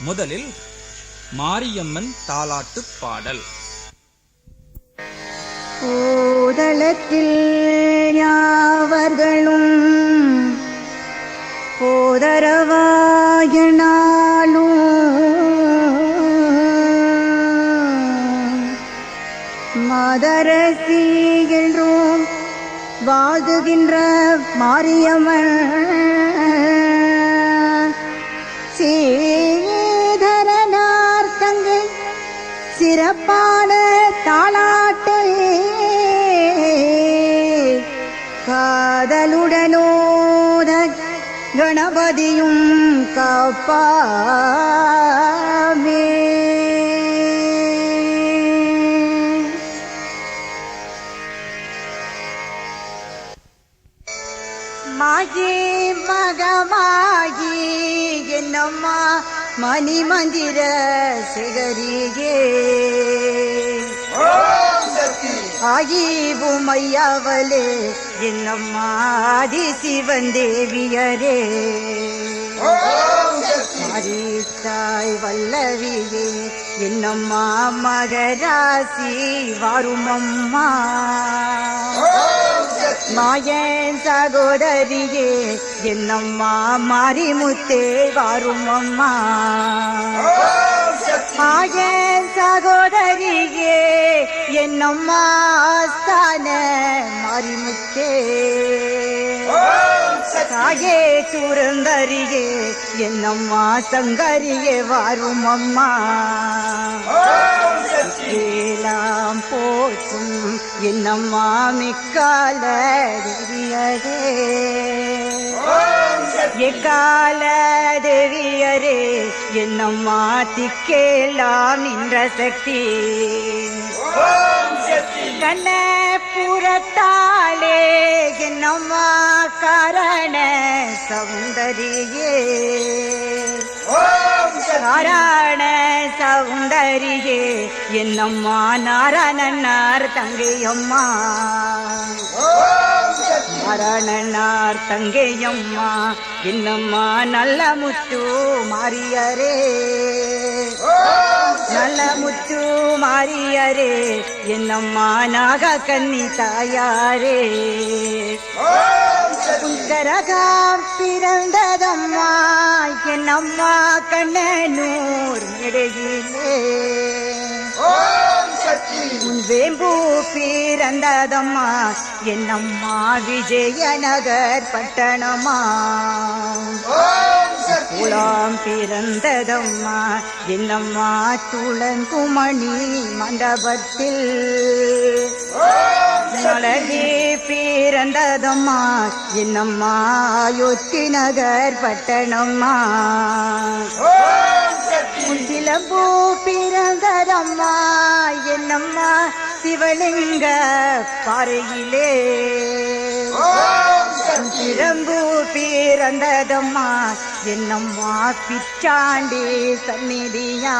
முதலில் மாரியம்மன் தாலாட்டு பாடல். போதளத்தில் யாவர்களும் போதரவாயனாலும் மதரசி என்றும் வாழ்கின்ற மாரியம்மன் சீதரனார் தங்கை சிறப்பான தாலாட்டை காதலுடனோத கணபதியும் காப்பாமே. மாயி மகமாயி என்னம்மா மணி மந்திர சிகரியே ஆயிபுமையாவலே என்னம்மா ஆதி சிவன் தேவியரே தாய் வல்லவியே என்னம்மா மகராசி வாருமம்மா மாயன் சகோதரியே என்னம்மா மாரிமுத்தே வாருமம்மா மாயன் சகோதரியே என்னம்மா ஆஸ்தான மாரிமுத்தே தாயே சுரந்தரியே என்னம்மா சங்கரியே வாருமம்மா ஏலாம் போற்றும் என்னம்மா மிக்கால தேவியரே எக்கால தேவியரே என்னம்மா திக்கேலாம் நின்ற சக்தி கண்ண புறத்தாலே என்னம்மா காரண சௌந்தரியே காரண சௌந்தரியே என்னம்மா நாராயணனார் தங்கையம்மா நாராயணனார் தங்கையம்மா என்னம்மா நல்ல முத்து மாரியரே நல்ல முத்து மாரியரே என்னம்மா நாக கன்னி தாயாரே கரகாம் பிறந்ததம்மா என்னம்மா கண்ணனூர் இடையிலே உன் வேம்பு பிறந்ததம்மா என்னம்மா விஜயநகர் பட்டணமா குளம் பிறந்ததம்மா என்னம்மா துளங்குமணி மண்டபத்தில் அழகி பிறந்ததம்மா என்னம்மா அயோத்தி நகர் பட்டணம்மா சிலம்பு பிறந்ததம்மா என்னம்மா சிவலிங்க பாறையிலே சிலம்பு பிறந்ததம்மா என்னம்மா பிச்சாண்டி சந்நிதியா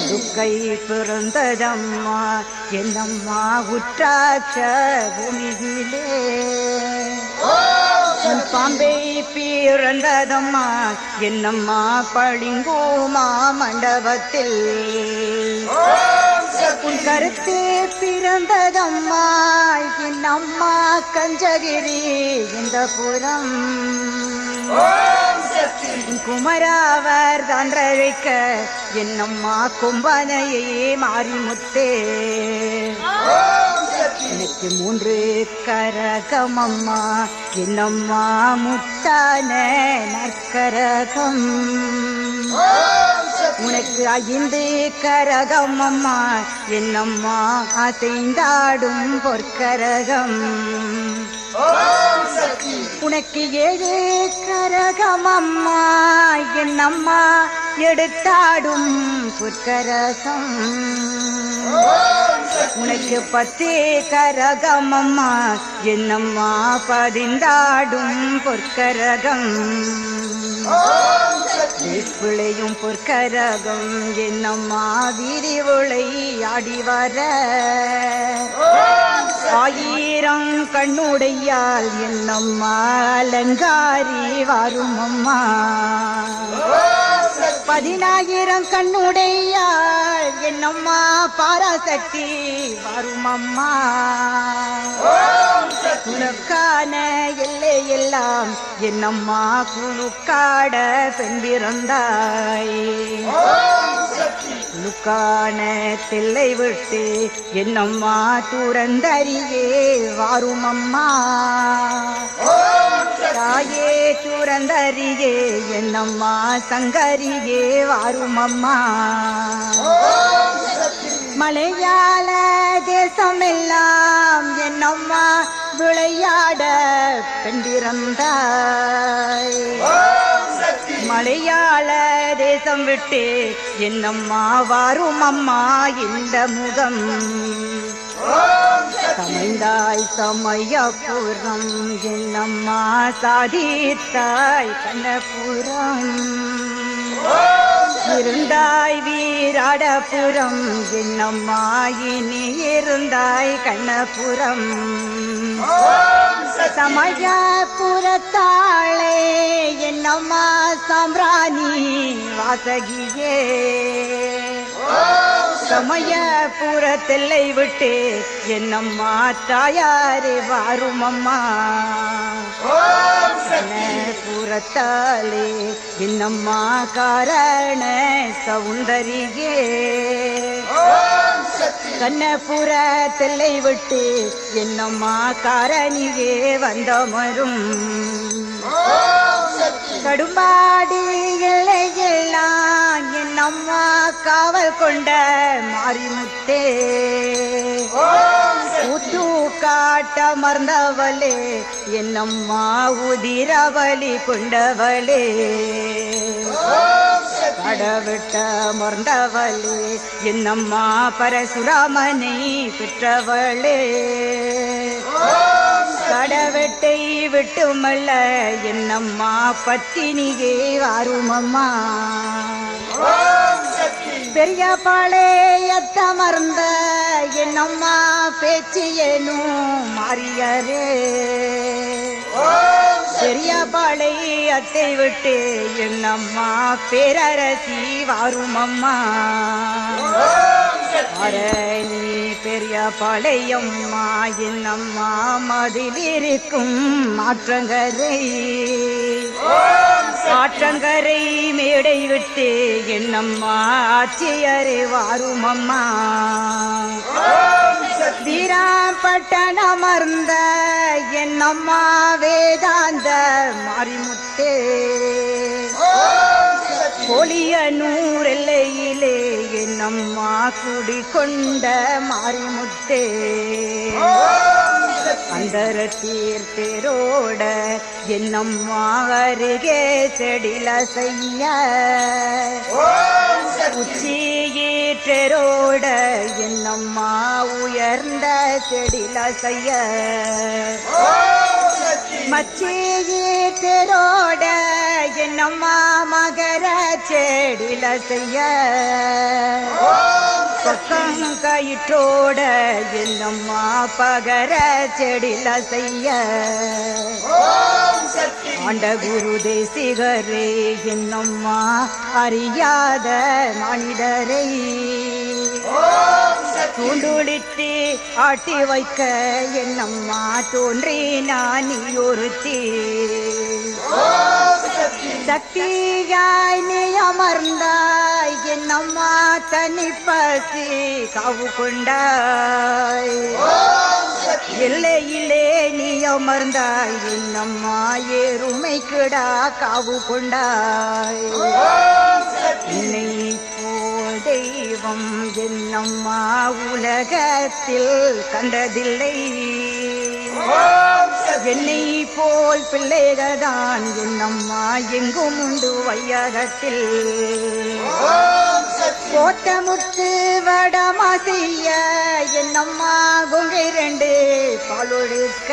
துக்கை பிறந்ததம்மா என்னம்மா உற்றாட்ச பூமியிலே பாம்பை பிறந்ததம்மா என்னம்மா பளிங்குமா மண்டபத்தில் உன் கருத்து பிறந்ததம்மா என்னம்மா கஞ்சகிரி இந்த புறம் குமராவர் தன்றழைக்க என்னம்மா கும்பனையே மாரிமுத்தே எனக்கு 3 கரகமம்மா என்னம்மா முத்தான நற்கரகம் உனக்கு 5 கரகமம்மா என்னம்மா அசைந்தாடும் பொற்கரகம் உனக்கு 7 கரகமம்மா என்னம்மா எடுத்தாடும் பொற்கரகம் உனக்கு 10 கரகமம்மா என்னம்மா பதிந்தாடும் பொற்கரகம் விளையும் பொற்கரகம் என்னம்மா வீதி விளையாடி வர ஆயிரம் கண்ணுடையால் என்னம்மா அலங்காரி வரும் அம்மா 10000 கண்ணுடையாள் என்னம்மா பாராசக்தி வரும் அம்மா உனக்கான எல்லை எல்லாம் என்னம்மா குணுக்காட பெண் பிறந்தாய் உனக்கான தில்லை விட்டு என்னம்மா துறந்தறியே வாரும் அம்மா தாயே துறந்தறியே என்னம்மா சங்கரியே வாரும் அம்மா மலையாள தேசம் எல்லாம் என்னம்மா விளையாட பெண்டிருந்தாய் மலையாள தேசம் விட்டு என்னம்மா வாரும் அம்மா இந்த முகம் சமைந்தாய் சமயபுரம் என்னம்மா சாதித்தாய் கண்ணபுரம் இருந்தாய் வீராடபுரம் என்னம்மா இனி இருந்தாய் கண்ணபுரம் சமயபுரத்தாளே என்னம்மா சாம்பிராணி வாசகியே சமயபுரத்தில்லை விட்டு என்னம்மா தாயாரே வாரும் அம்மா புறத்தாலே என்னம்மா காரண சௌந்தரியே கண்ணபுரத்தில்லை விட்டு என்னம்மா காரணியே வந்தமரும் கடும்பாடி எல்லையெல்லாம் என்னம்மா காவல் கொண்ட மாரிமுத்தே ஊத்து காட்ட மறந்தவளே என்னம்மா உதிரவலி கொண்டவளே கடவிட்ட மறந்தவளே என்னம்மா பரசுராமனை பெற்றவளே கடவெட்டை விட்டுமல்ல என்னம்மா பத்தினியே வாருமம்மா பெரிய பாளையத்த மறந்த என்னம்மா பேச்சியனும் மாறியரே பெரிய பாளையத்தை விட்டு என்னம்மா பேரரசி வாருமம்மா அரணி பெரிய பாளையம்மா என்னம்மா மதிலிருக்கும் ஆற்றங்கரை மேடை விட்டு என்னம்மா ஆட்சியரே வாருமம்மா வீராம்பட்டணம் அமர்ந்த என்னம்மா வேதாந்த மாரிமுத்தே பொலியனூர் எல்லையிலே என்னம்மா குடிகொண்ட மாரிமுத்தே அந்தர தீர்த்தரோட என்னம்மா அருகே செடில செய்ய உச்சியீற்றரோட என்னம்மா உயர்ந்த செடில செய்ய மச்சியீற்றரோட என்னம்மா மகர செடில செய்ய பக்கங்கயிற்றோட என்னம்மா பகர செடில செய்ய ஆண்ட குரு தேசிகரே என்னம்மா அறியாத மனிதரை தூண்டுளித்து ஆட்டி வைக்க என்னம்மா தோன்றி நான் ஒருத்தி சக்தியாய் நீ அமர்ந்தாய் என்னம்மா தனி பசி காவு கொண்டாய் எல்லையிலே நீ அமர்ந்தாய் என்னம்மா எருமை கிடா காவு கொண்டாய் என்னை போல் தெய்வம் என்னம்மா உலகத்தில் கண்டதில்லை என்னை போல் பிள்ளைகள்தான் என்னம்மா எங்கும் உண்டு வையகத்தில் கோட்டமுத்து வடமா செய்ய என்னம்மா கொங்கை 2 பாலொழுக்க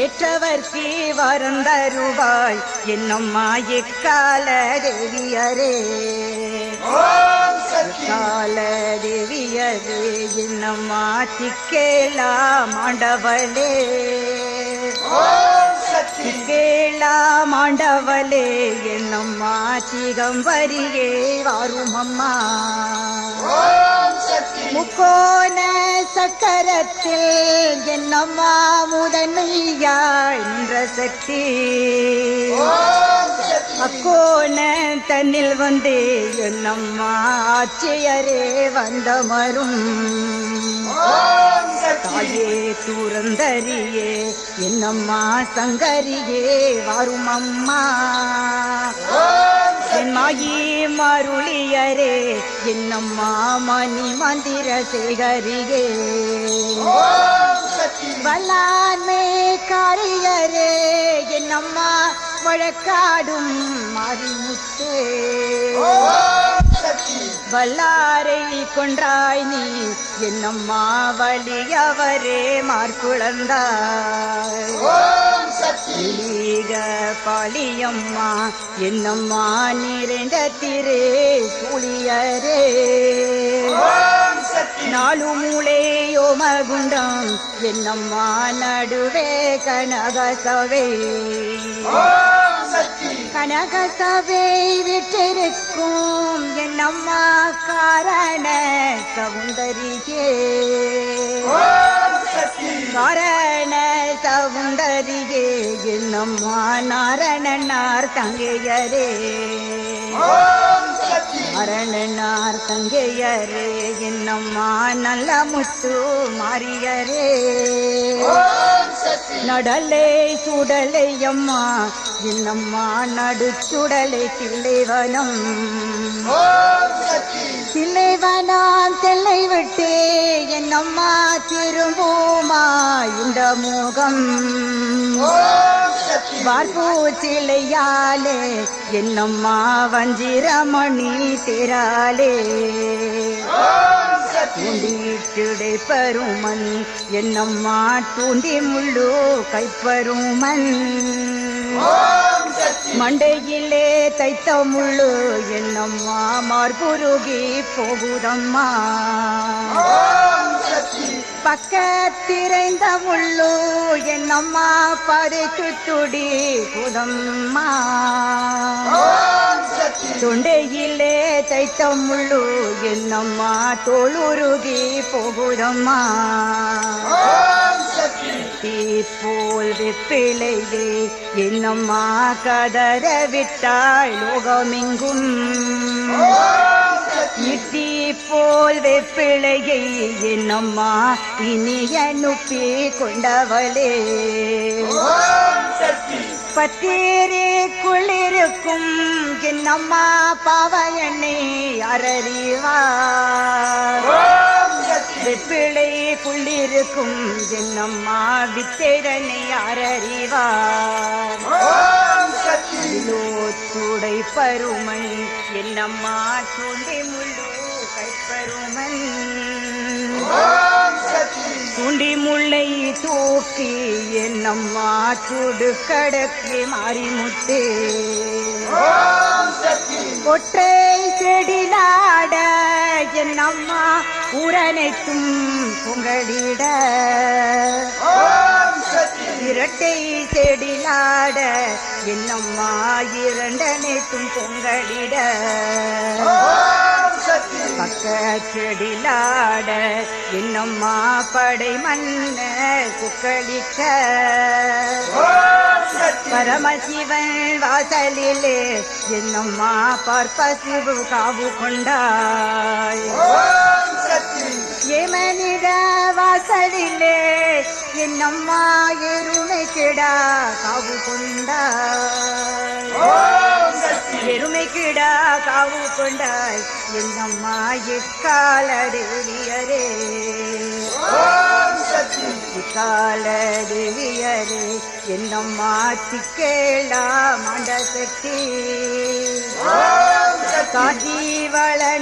ஏற்றவர்க்கு வரம் தருவாய் என்னம்மா எக்கால தேவியரே கால தேவியரே என்னம்மா திக்கேலா மாண்டவளே திக்கேலா மாண்டவளே என்னம்மா திகம்பரியே வாரும் அம்மா முக்கோண சக்கரத்தில் என்னம்மா முதன்மையாய் நின்ற சக்தி அக்கோண தன்னில் வந்து என்னம்மா ஆட்சியரே வந்தமரும் தாயே தூரந்தரியே என்னம்மா சங்கரியே வாரும் அம்மா என் மாயி மருளியரே என்னம்மா மணி மந்திர சேகரியே வல்லாண்மை காரியரே என்னம்மா வழக்காடும் மாரிமுத்தே வல்லாரை கொன்றாய் நீ என்னம்மா வலியவரே மார்குழந்தாய் பாலியம்மா என்னம்மா நிறைந்த திரே சூழியரே நாலு மூளையோ மகுண்டம் என்னம்மா நடுவே கனகசபை கனகசபை விட்டிருக்கும் என்னம்மா காரண சௌந்தரியே காரண சௌந்தரியே என்னம்மா நாரணனார் தங்கையரே நாரணனார் தங்கையரே என்னம்மா நல்ல முத்து மாரியரே நடலை சுடலை அம்மா என்னம்மா நடுச்சுடலை தில்லைவனம் தில்லைவனம் தெல்லை விட்டு என்னம்மா திரும்புமா இந்த முகம் வார்பூச்சிலையாலே என்னம்மா வஞ்சிரமணி திராலே தூண்டிட்டுடை பருமன் என்னம்மா தூண்டி முள்ளு கைப்பருமன் மண்டையிலே தைத்த முள்ளு என்னம்மா மார்புருகி போகுதம்மா பக்கத்திரைந்த முள்ளு என்னம்மா பறித்து துடி புதம்மா தொண்டையிலே தைத்த முள்ளு என்னம்மா தோளுருகி போகுதம்மா போல் வெப்பிலையே என்னம்மா கதற விட்டாய் லோகமெங்கும் இட்டி போல் வெப்பிழையை என்னம்மா இனி அனுப்பி கொண்டவளே பத்தேரிக்குள்ளிருக்கும் என்னம்மா பாவையண்ணே அரறிவார் வெப்பிழைக்குள்ளிருக்கும் என்னம்மா வித்தேரனை அரறிவார் துடை பருமன் என்னம்மா தூண்டி முள்ளு கைப்பருமன் தூண்டி முல்லை தூக்கி என்னம்மா சுடு கடக்கு மாரிமுத்தே ஒற்றை செடிலாட என்னம்மா ஊரனைத்தும் பொங்கலிட இரட்டை செடிலாட என்னம்மா இரண்டனைத்தும் பொங்கலிட பக்க செடிலாட என்னம்மா படை மன்ன குக்களிக்க பரமசிவன் வாசலிலே என்னம்மா பார்ப்பசிவு காவு கொண்டாய் ஏமனிட வாசலிலே என்னம்மா எருமை கிடா காவு கொண்டாய் எருமை கிடா காவு கொண்டாய் என்னம்மா எக்கால தேவியரே இக்கால தேவியரே என்னம்மா திக்கேளா மண்டசக்தி காஞ்சி வள